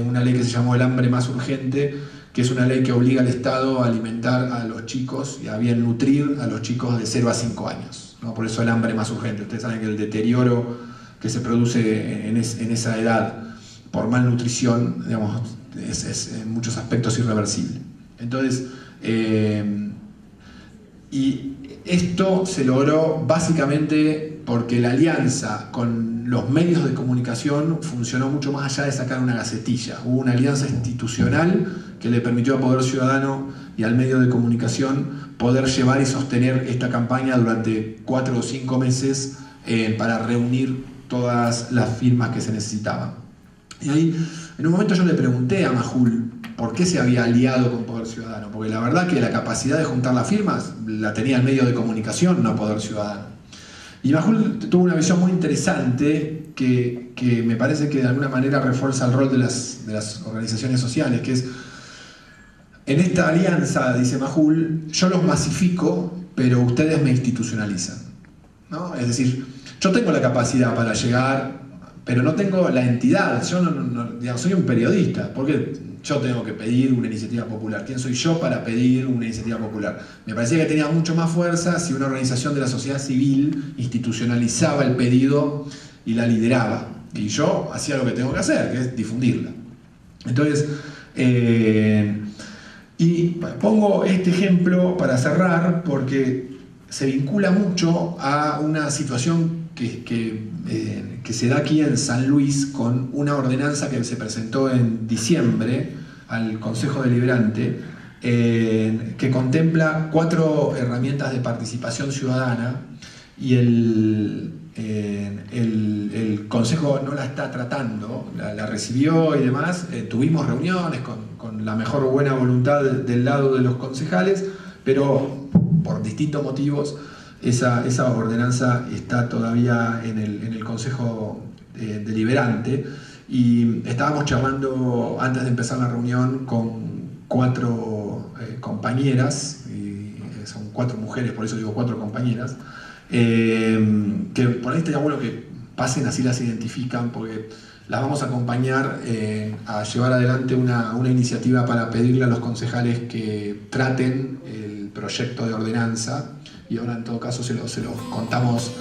una ley que se llamó el hambre más urgente, que es una ley que obliga al Estado a alimentar a los chicos y a bien nutrir a los chicos de 0 a 5 años, ¿no? Por eso el hambre más urgente. Ustedes saben que el deterioro que se produce en esa edad por malnutrición, digamos, es en muchos aspectos irreversible. Entonces, y esto se logró básicamente porque la alianza con los medios de comunicación funcionó mucho más allá de sacar una gacetilla. Hubo una alianza institucional que le permitió al Poder Ciudadano y al medio de comunicación poder llevar y sostener esta campaña durante 4 o 5 meses para reunir todas las firmas que se necesitaban. Y ahí, en un momento yo le pregunté a Majul por qué se había aliado con Poder Ciudadano, porque la verdad que la capacidad de juntar las firmas la tenía el medio de comunicación, no Poder Ciudadano. Y Majul tuvo una visión muy interesante que me parece que de alguna manera refuerza el rol de las organizaciones sociales, que es, en esta alianza, dice Majul, yo los masifico, pero ustedes me institucionalizan, ¿no? Es decir, yo tengo la capacidad para llegar, pero no tengo la entidad. Yo digamos, soy un periodista, porque yo tengo que pedir una iniciativa popular. ¿Quién soy yo para pedir una iniciativa popular? Me parecía que tenía mucho más fuerza si una organización de la sociedad civil institucionalizaba el pedido y la lideraba. Y yo hacía lo que tengo que hacer, que es difundirla. Entonces, y pongo este ejemplo para cerrar, porque se vincula mucho a una situación que se da aquí en San Luis con una ordenanza que se presentó en diciembre al Consejo Deliberante, que contempla 4 herramientas de participación ciudadana, y el Consejo no la está tratando, la recibió y demás. Tuvimos reuniones con la mejor buena voluntad del lado de los concejales, pero por distintos motivos esa ordenanza está todavía en el Consejo Deliberante, y estábamos charlando antes de empezar la reunión con 4 compañeras, y son 4 mujeres, por eso digo 4 compañeras, que por ahí estaría bueno que pasen, así las identifican, porque las vamos a acompañar a llevar adelante una iniciativa para pedirle a los concejales que traten el proyecto de ordenanza. Y ahora en todo caso se los contamos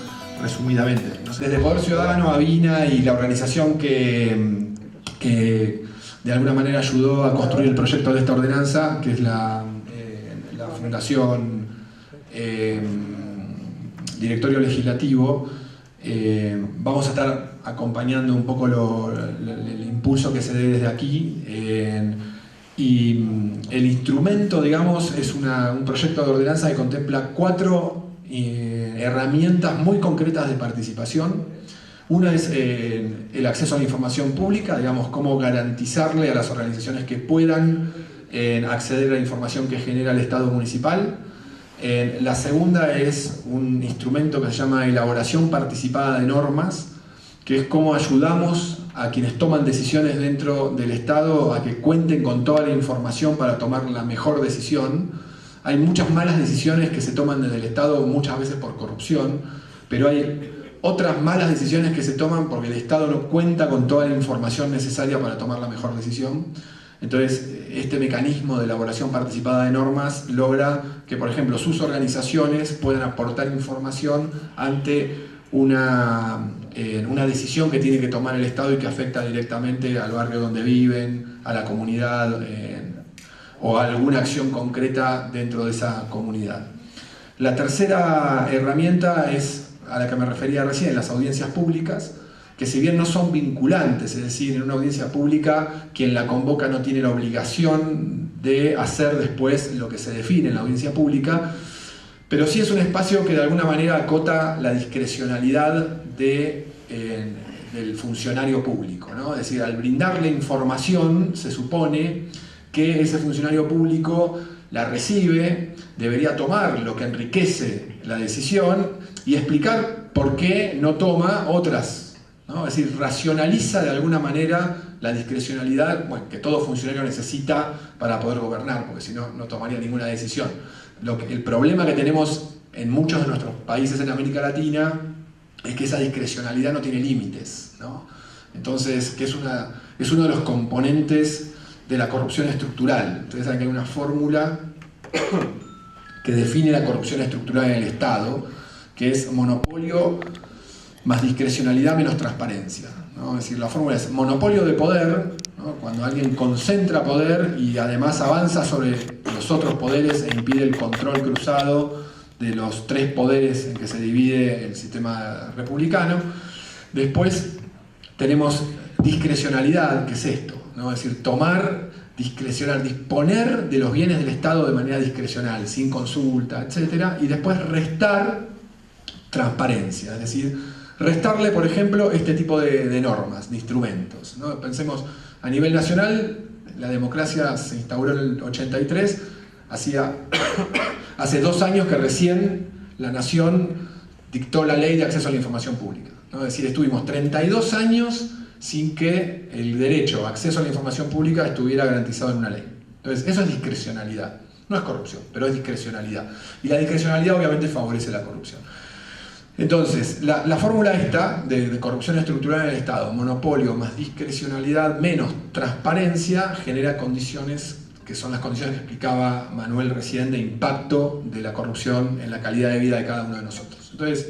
resumidamente. Desde Poder Ciudadano, Avina y la organización que de alguna manera ayudó a construir el proyecto de esta ordenanza, que es la Fundación Directorio Legislativo, vamos a estar acompañando un poco el impulso que se dé desde aquí. Y el instrumento, digamos, es un proyecto de ordenanza que contempla 4 herramientas muy concretas de participación. Una es el acceso a la información pública, digamos, cómo garantizarle a las organizaciones que puedan acceder a la información que genera el Estado municipal. La segunda es un instrumento que se llama elaboración participada de normas, que es cómo ayudamos a quienes toman decisiones dentro del Estado a que cuenten con toda la información para tomar la mejor decisión. Hay muchas malas decisiones que se toman desde el Estado, muchas veces por corrupción, pero hay otras malas decisiones que se toman porque el Estado no cuenta con toda la información necesaria para tomar la mejor decisión. Entonces, este mecanismo de elaboración participada de normas logra que, por ejemplo, sus organizaciones puedan aportar información ante una decisión que tiene que tomar el Estado y que afecta directamente al barrio donde viven, a la comunidad o a alguna acción concreta dentro de esa comunidad. La tercera herramienta es a la que me refería recién, las audiencias públicas, que si bien no son vinculantes, es decir, en una audiencia pública quien la convoca no tiene la obligación de hacer después lo que se define en la audiencia pública, pero sí es un espacio que de alguna manera acota la discrecionalidad del funcionario público, ¿no? Es decir, al brindarle información se supone que ese funcionario público la recibe, debería tomar lo que enriquece la decisión y explicar por qué no toma otras, ¿no? Es decir, racionaliza de alguna manera la discrecionalidad, bueno, que todo funcionario necesita para poder gobernar, porque si no, no tomaría ninguna decisión. El problema que tenemos en muchos de nuestros países en América Latina es que esa discrecionalidad no tiene límites, ¿no? Entonces, que es uno de los componentes de la corrupción estructural. Ustedes saben que hay una fórmula que define la corrupción estructural en el Estado, que es monopolio más discrecionalidad menos transparencia, ¿no? Es decir, la fórmula es monopolio de poder, ¿no? Cuando alguien concentra poder y además avanza sobre los otros poderes e impide el control cruzado de los tres poderes en que se divide el sistema republicano. Después tenemos discrecionalidad, que es esto, ¿no? Es decir, disponer de los bienes del Estado de manera discrecional, sin consulta, etc. Y después restar transparencia, es decir, restarle, por ejemplo, este tipo de normas, de instrumentos, ¿no? Pensemos, a nivel nacional, la democracia se instauró en el 83, hace 2 años que recién la Nación dictó la ley de acceso a la información pública, ¿no? Es decir, estuvimos 32 años sin que el derecho a acceso a la información pública estuviera garantizado en una ley. Entonces, eso es discrecionalidad. No es corrupción, pero es discrecionalidad. Y la discrecionalidad obviamente favorece la corrupción. Entonces, la fórmula esta de corrupción estructural en el Estado, monopolio más discrecionalidad menos transparencia, genera condiciones que son las condiciones que explicaba Manuel recién de impacto de la corrupción en la calidad de vida de cada uno de nosotros. Entonces,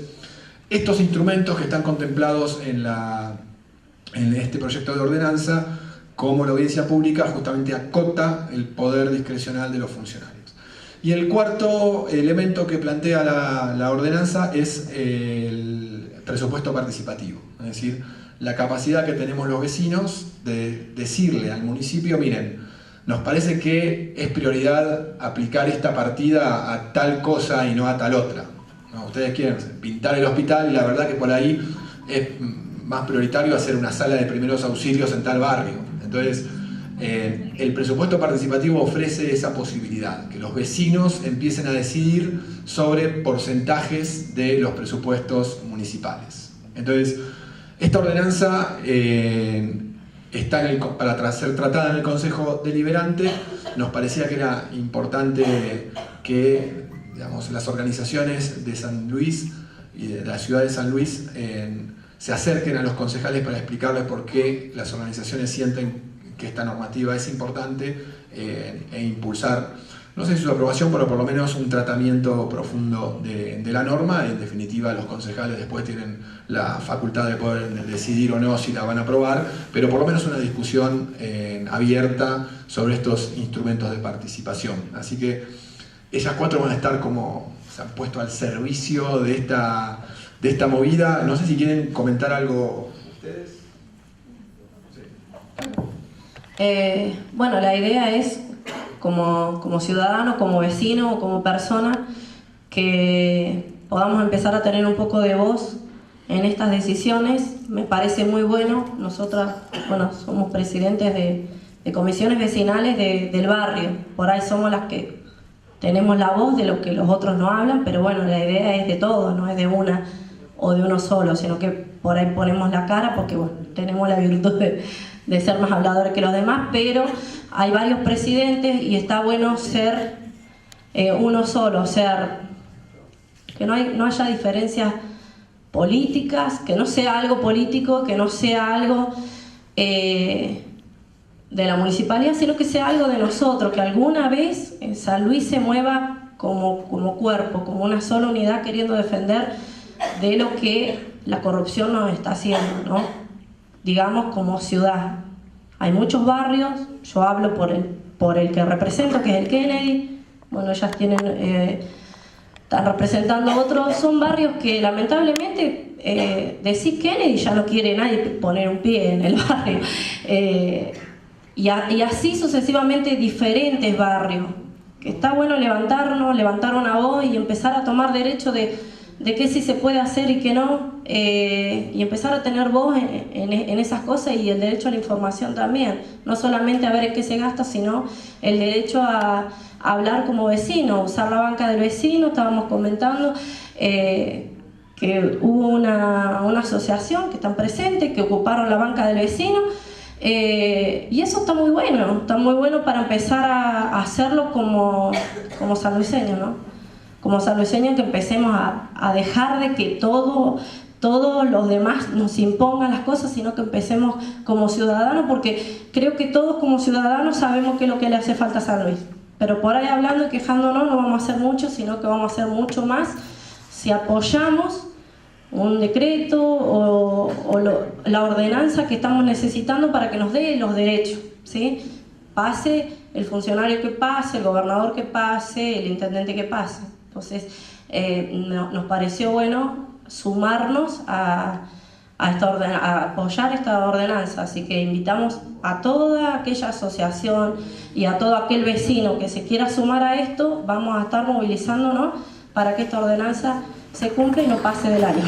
estos instrumentos que están contemplados en este proyecto de ordenanza, como la audiencia pública, justamente acota el poder discrecional de los funcionarios. Y el cuarto elemento que plantea la ordenanza es el presupuesto participativo, es decir, la capacidad que tenemos los vecinos de decirle al municipio, miren, nos parece que es prioridad aplicar esta partida a tal cosa y no a tal otra, ¿no? Ustedes quieren pintar el hospital y la verdad que por ahí es más prioritario hacer una sala de primeros auxilios en tal barrio. Entonces, el presupuesto participativo ofrece esa posibilidad, que los vecinos empiecen a decidir sobre porcentajes de los presupuestos municipales. Entonces, esta ordenanza está para ser tratada en el Consejo Deliberante. Nos parecía que era importante que, digamos, las organizaciones de San Luis y de la ciudad de San Luis se acerquen a los concejales para explicarles por qué las organizaciones sienten que esta normativa es importante e impulsar, no sé si su aprobación, pero por lo menos un tratamiento profundo de la norma. En definitiva, los concejales después tienen la facultad de poder decidir o no si la van a aprobar, pero por lo menos una discusión abierta sobre estos instrumentos de participación. Así que ellas 4 van a estar como, se han puesto al servicio de esta movida. No sé si quieren comentar algo ustedes. Bueno, la idea es, como ciudadano, como vecino, como persona, que podamos empezar a tener un poco de voz en estas decisiones. Me parece muy bueno. Nosotras, bueno, somos presidentes de comisiones vecinales del barrio. Por ahí somos las que tenemos la voz de lo que los otros no hablan, pero bueno, la idea es de todos, no es de una o de uno solo, sino que por ahí ponemos la cara porque, bueno, tenemos la virtud de ser más habladores que los demás, pero hay varios presidentes y está bueno ser uno solo, que no haya diferencias políticas, que no sea algo político, que no sea algo de la municipalidad, sino que sea algo de nosotros, que alguna vez en San Luis se mueva como cuerpo, como una sola unidad, queriendo defender de lo que la corrupción nos está haciendo, ¿no? Digamos, como ciudad. Hay muchos barrios, yo hablo por el que represento, que es el Kennedy. Bueno, ellas están representando otros, son barrios que lamentablemente decís Kennedy ya no quiere nadie poner un pie en el barrio. Y así sucesivamente diferentes barrios está bueno levantar una voz y empezar a tomar derecho de qué sí se puede hacer y qué no, y empezar a tener voz en esas cosas, y el derecho a la información también, no solamente a ver en qué se gasta, sino el derecho a hablar como vecino, usar la banca del vecino. Estábamos comentando que hubo una asociación que están presentes, que ocuparon la banca del vecino, y eso está muy bueno para empezar a hacerlo como sanluiseño, ¿no? Como sanluiseño, que empecemos a dejar de que todos los demás nos impongan las cosas, sino que empecemos como ciudadanos, porque creo que todos como ciudadanos sabemos qué es lo que le hace falta a San Luis, pero por ahí hablando y quejándonos no vamos a hacer mucho, sino que vamos a hacer mucho más si apoyamos un decreto o la ordenanza que estamos necesitando para que nos dé los derechos, ¿sí? Pase el funcionario que pase, el gobernador que pase, el intendente que pase. Entonces, nos pareció bueno sumarnos a apoyar esta ordenanza, así que invitamos a toda aquella asociación y a todo aquel vecino que se quiera sumar a esto. Vamos a estar movilizándonos para que esta ordenanza se cumpla y no pase del año.